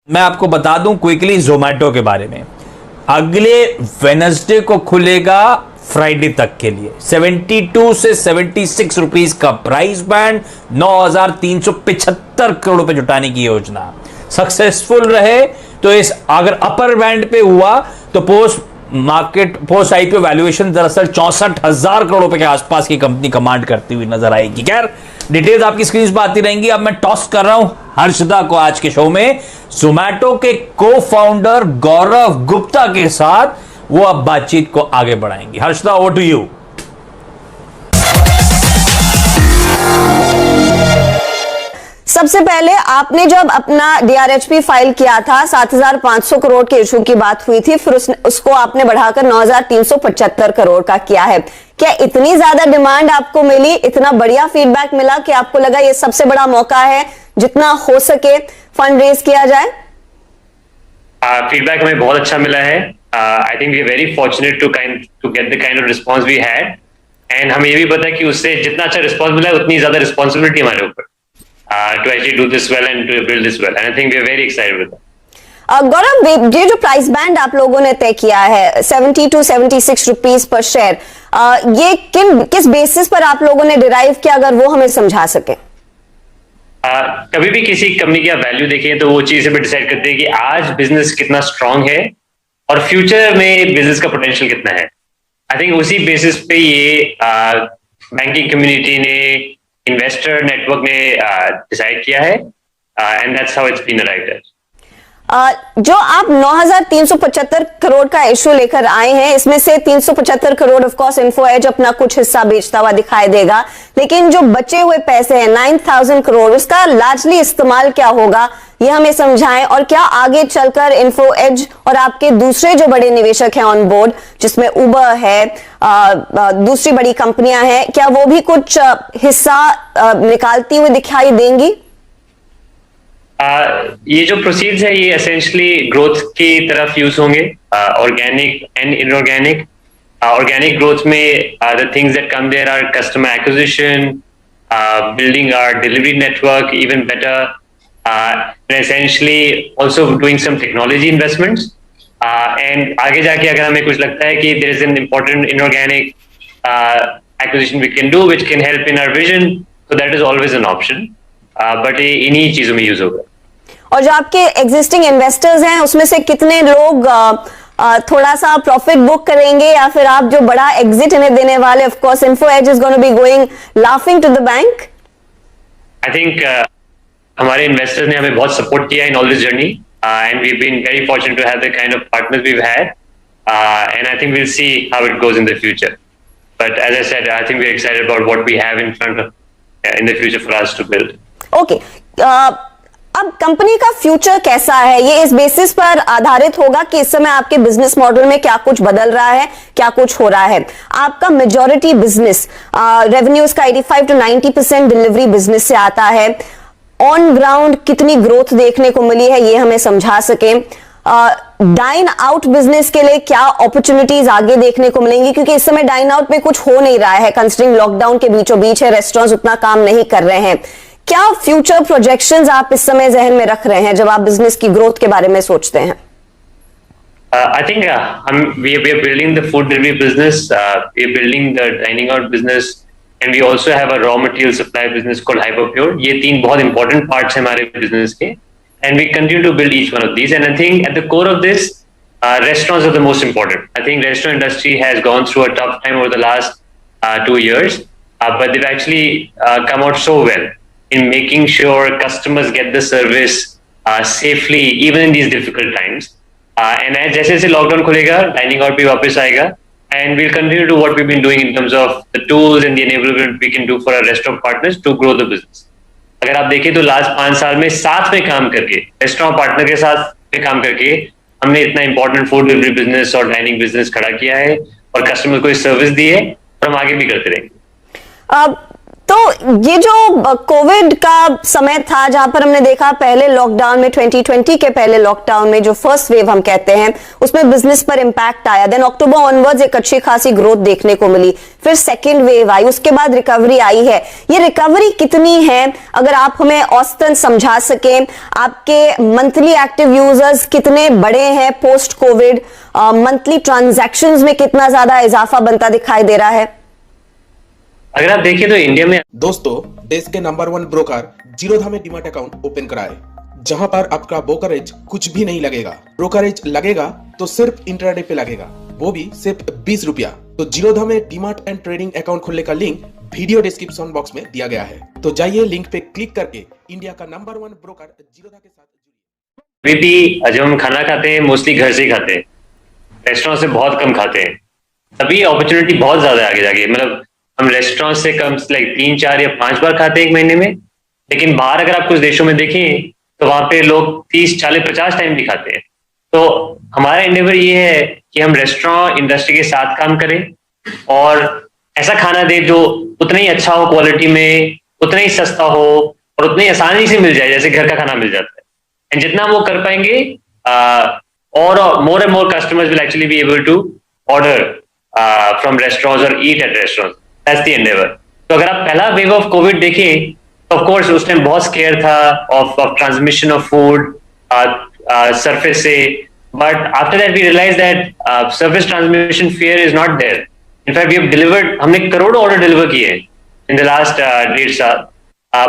मैं आपको बता दूं क्विकली जोमेटो के बारे में। अगले वेनसडे को खुलेगा फ्राइडे तक के लिए 72 से 76 रुपीस का प्राइस बैंड, 9,375 करोड़ रुपए जुटाने की योजना। सक्सेसफुल रहे तो इस अगर अपर बैंड पे हुआ तो पोस्ट आईपीओ वैल्यूएशन दरअसल 64,000 करोड़ रुपए के आसपास की कंपनी कमांड करती हुई नजर आएगी। खैर डिटेल्स आपकी स्क्रीन पर आती रहेंगी। अब मैं टॉस कर रहा हूं हर्षदा को आज के शो में जोमैटो के को फाउंडर गौरव गुप्ता के साथ, वो अब बातचीत को आगे बढ़ाएंगी। Harshada, over to you. सबसे पहले आपने जब अपना डीआरएचपी फाइल किया था 7,500 करोड़ के इशू की बात हुई थी, फिर उसको आपने बढ़ाकर 9,375 करोड़ का किया है। क्या इतनी ज्यादा डिमांड आपको मिली, इतना बढ़िया फीडबैक मिला कि आपको लगा ये सबसे बड़ा मौका है जितना हो सके फंड रेज किया जाए? फीडबैक हमें बहुत अच्छा मिला है। I think we are very fortunate to get the kind of response we had, and हमें ये भी पता है कि उससे जितना अच्छा रिस्पांस मिला है उतनी ज्यादा रिस्पांसिबिलिटी हमारे ऊपर to actually do this well and to build this well, and I think we are very excited with that. गौरव, ये जो प्राइस बैंड आप लोगों ने तय किया है 70 to 76 रुपीस पर शेयर, ये किस बेसिस पर आप लोगों ने डिराइव किया, अगर वो हमें समझा सके? कभी भी किसी कंपनी की आप वैल्यू देखें तो वो चीज पे डिसाइड करते हैं कि आज बिजनेस कितना स्ट्रांग है और फ्यूचर में बिजनेस का पोटेंशियल कितना है। आई थिंक उसी बेसिस पे ये बैंकिंग कम्युनिटी ने, इन्वेस्टर नेटवर्क ने डिसाइड किया है, and that's how it's been arrived at. जो आप 9,375 करोड़ का इशू लेकर आए हैं, इसमें से 375 करोड़ ऑफ कोर्स इन्फो एज अपना कुछ हिस्सा बेचता हुआ दिखाई देगा, लेकिन जो बचे हुए पैसे हैं 9,000 करोड़, उसका लार्जली इस्तेमाल क्या होगा, ये हमें समझाएं। और क्या आगे चलकर इन्फो एज और आपके दूसरे जो बड़े निवेशक हैं ऑन बोर्ड, जिसमें उबर है, दूसरी बड़ी कंपनियां हैं, क्या वो भी कुछ हिस्सा निकालती हुई दिखाई देंगी? ये जो प्रोसीड्स है ये एसेंशियली ग्रोथ की तरफ यूज होंगे, organic and inorganic. Organic growth में the things that come there are customer acquisition, building our delivery network even better, essentially also doing some technology investments, and आगे जाके अगर हमें कुछ लगता है कि there is an important inorganic acquisition we can do which can help in our vision, so that is always an option, but इन्हीं चीजों में यूज होगा। और जो आपके एग्जिस्टिंग इन्वेस्टर्स हैं उसमें से कितने लोग थोड़ा सा प्रॉफिट बुक करेंगे, या फिर आप जो बड़ा एग्जिट इन्हें देने वाले, of course Info Edge is going to be going laughing to the bank? I think हमारे इन्वेस्टर्स ने हमें बहुत सपोर्ट किया in all this journey, and we have been very fortunate to have the kind of partners we have had, and I think we will see how it goes in the future, but as I said I think we are excited about what we have in front of in the future for us to build. Okay, अब company का future कैसा है, ये इस basis पर आधारित होगा कि इस समय आपके बिजनेस मॉडल में क्या कुछ बदल रहा है, क्या कुछ हो रहा है। आपका मेजॉरिटी बिजनेस रेवेन्यूज का 85 to 90% डिलीवरी बिजनेस से आता है। ऑन ग्राउंड कितनी ग्रोथ देखने को मिली है, ये हमें समझा सके। डाइन आउट बिजनेस के लिए क्या अपॉर्चुनिटीज आगे देखने को मिलेंगी, क्योंकि इस समय डाइन आउट में कुछ हो नहीं रहा है, कंसिडरिंग लॉकडाउन के बीचों बीच है, रेस्टोरेंट्स उतना काम नहीं कर रहे हैं। क्या फ्यूचर प्रोजेक्शंस आप इस समय जहन में रख रहे हैं जब आप बिजनेस की ग्रोथ के बारे में सोचते हैं? I think we are building the food delivery business, we are building the dining out business, and we also have a raw material supply business called Hyperpure. ये तीन बहुत important parts हैं हमारे business के, and we continue to build each one of these. And I think at the core of this, restaurants are the most important. I think restaurant industry has gone through a tough time over the last 2 years, but they've actually come out so well in making sure customers get the service safely even in these difficult times. And as जैसे जैसे lockdown खुलेगा, dining out भी वापस आएगा, and we'll continue to what we've been doing in terms of the tools and the enablement we can do for our restaurant partners to grow the business. अगर आप देखें तो लास्ट 5 साल में साथ में काम करके, रेस्टोरेंट पार्टनर के साथ में काम करके, हमने इतना इंपॉर्टेंट फूड डिलीवरी बिजनेस और डाइनिंग बिजनेस खड़ा किया है और कस्टमर को सर्विस दी है, और हम आगे भी करते रहेंगे। तो ये जो कोविड का समय था जहां पर हमने देखा पहले लॉकडाउन में 2020 के पहले लॉकडाउन में जो फर्स्ट वेव हम कहते हैं उसमें बिजनेस पर इंपैक्ट आया, देन अक्टूबर ऑनवर्ड्स एक अच्छी खासी ग्रोथ देखने को मिली, फिर सेकेंड वेव आई, उसके बाद रिकवरी आई है। ये रिकवरी कितनी है अगर आप हमें औसतन समझा सकें? आपके मंथली एक्टिव यूजर्स कितने बढ़े हैं पोस्ट कोविड? मंथली ट्रांजैक्शंस में कितना ज्यादा इजाफा बनता दिखाई दे रहा है? अगर आप देखिए तो इंडिया में दोस्तों, देश के नंबर 1 ब्रोकर जीरोधा में डीमैट अकाउंट ओपन कराए, जहां पर आपका ब्रोकरेज कुछ भी नहीं लगेगा। ब्रोकरेज लगेगा तो सिर्फ इंट्राडे पे लगेगा, वो भी सिर्फ 20 रुपया। तो जीरोधा में डीमैट एंड ट्रेडिंग अकाउंट खोलने का लिंक वीडियो डिस्क्रिप्शन बॉक्स में दिया गया है, तो जाइए लिंक पे क्लिक करके इंडिया का नंबर 1 ब्रोकर जीरोधा के साथ जुड़िए। अभी भी जब हम खाना खाते हैं मोस्टली घर से ही खाते हैं, रेस्टोरेंट से बहुत कम खाते हैं। अभी अपॉर्चुनिटी बहुत ज्यादा है आगे जाके, मतलब हम रेस्टोरेंट से कम लाइक 3, 4 या 5 बार खाते हैं एक महीने में, लेकिन बाहर अगर आप कुछ देशों में देखें तो वहां पे लोग 30, 40, 50 टाइम भी खाते हैं। तो हमारा एंडेवर ये है कि हम रेस्टोरेंट इंडस्ट्री के साथ काम करें और ऐसा खाना दें जो उतना ही अच्छा हो क्वालिटी में, उतना ही सस्ता हो और उतनी आसानी से मिल जाए जैसे घर का खाना मिल जाता है। एंड जितना वो कर पाएंगे और more and more customers will actually be able to order from restaurants और eat at restaurants. That's the endeavor. तो अगर आप पहला वेव ऑफ कोविड देखें तो ऑफ कोर्स उस टाइम बहुत स्केयर था of transmission of food surface से, but after that we realize that surface transmission fear is not there. In fact we have delivered, हमने करोड़ों ऑर्डर डिलीवर किए इन द लास्ट 1.5 साल,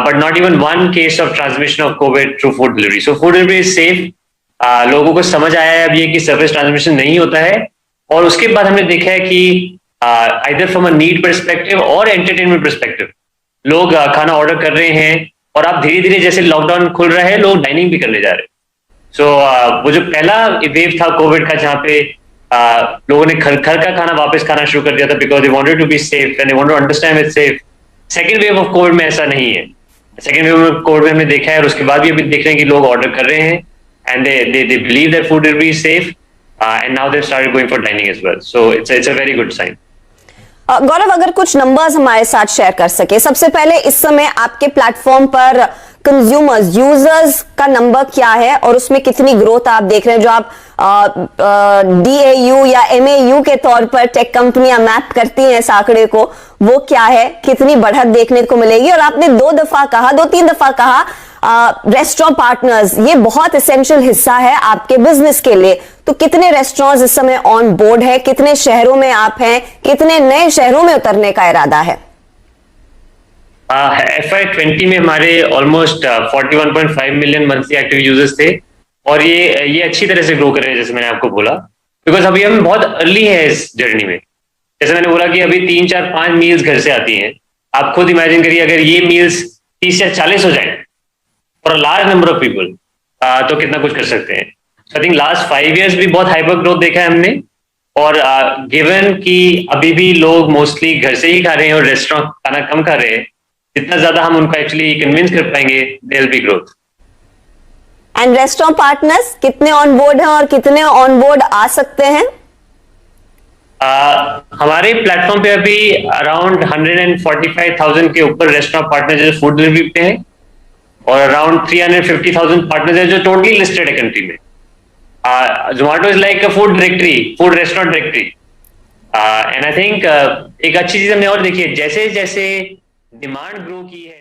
but not even one case of transmission of Covid through food delivery. So food delivery is safe. लोगों को समझ आया है अब ये कि सरफेस ट्रांसमिशन नहीं होता है, और उसके बाद हमने देखा है कि either from a need perspective और entertainment perspective लोग खाना ऑर्डर कर रहे हैं, और आप धीरे धीरे जैसे लॉकडाउन खुल रहा है लोग डाइनिंग भी करने जा रहे हैं। सो वो जो पहला वेव था कोविड का जहाँ पे लोगों ने घर का खाना वापस खाना शुरू कर दिया था because they wanted to be safe and they wanted to understand it's safe. Second wave of Covid में ऐसा नहीं है। सेकंड वेव में कोविड में हमने देखा है और उसके बाद भी अभी देख रहे हैं कि लोग ऑर्डर कर रहे हैं and they believe that food delivery is safe and now they started going for dining as well. So it's a very good sign. Gaurav, अगर कुछ नंबर्स हमारे साथ शेयर कर सके। सबसे पहले इस समय आपके प्लेटफॉर्म पर कंज्यूमर्स, यूजर्स का नंबर क्या है और उसमें कितनी ग्रोथ आप देख रहे हैं? जो आप DAU या MAU के तौर पर टेक कंपनियां मैप करती हैं इस आंकड़े को, वो क्या है, कितनी बढ़त देखने को मिलेगी? और आपने 2-3 दफा कहा रेस्टोरेंट पार्टनर्स, ये बहुत एसेंशियल हिस्सा है आपके बिजनेस के लिए। तो कितने रेस्टोरेंट्स इस समय ऑन बोर्ड है, कितने शहरों में आप हैं, कितने नए शहरों में उतरने का इरादा है? FY20 में हमारे almost 41.5 million monthly active users थे, और ये अच्छी तरह से ग्रो कर रहे हैं जैसे मैंने आपको बोला, बिकॉज अभी हम बहुत अर्ली है इस जर्नी में। जैसे मैंने बोला कि अभी 3, 4, 5 मील्स घर से आती हैं। आप खुद इमेजिन करिए अगर ये मील्स 30 या 40 हो जाए for a large number of people, तो कितना कुछ कर सकते हैं। आई थिंक लास्ट 5 years भी बहुत हाइपर ग्रोथ देखा है हमने, और गिवन कि अभी भी लोग मोस्टली घर से ही खा रहे हैं और रेस्टोरेंट खाना कम खा रहे हैं, जितना ज्यादा हम उनको एक्चुअली कन्विंस कर पाएंगे there will be growth. And restaurant partners कितने ऑन बोर्ड हैं और कितने ऑन बोर्ड आ सकते हैं? हमारे प्लेटफॉर्म पे अभी अराउंड 145,000 के ऊपर रेस्टोरेंट पार्टनर जो फूड डिलीवरी पे हैं, और अराउंड 350,000 पार्टनर्स हैं जो टोटली लिस्टेड है कंट्री में। Zomato is like a food directory, food restaurant directory, and I think एक अच्छी चीज हमने और देखी है, जैसे जैसे डिमांड ग्रो की है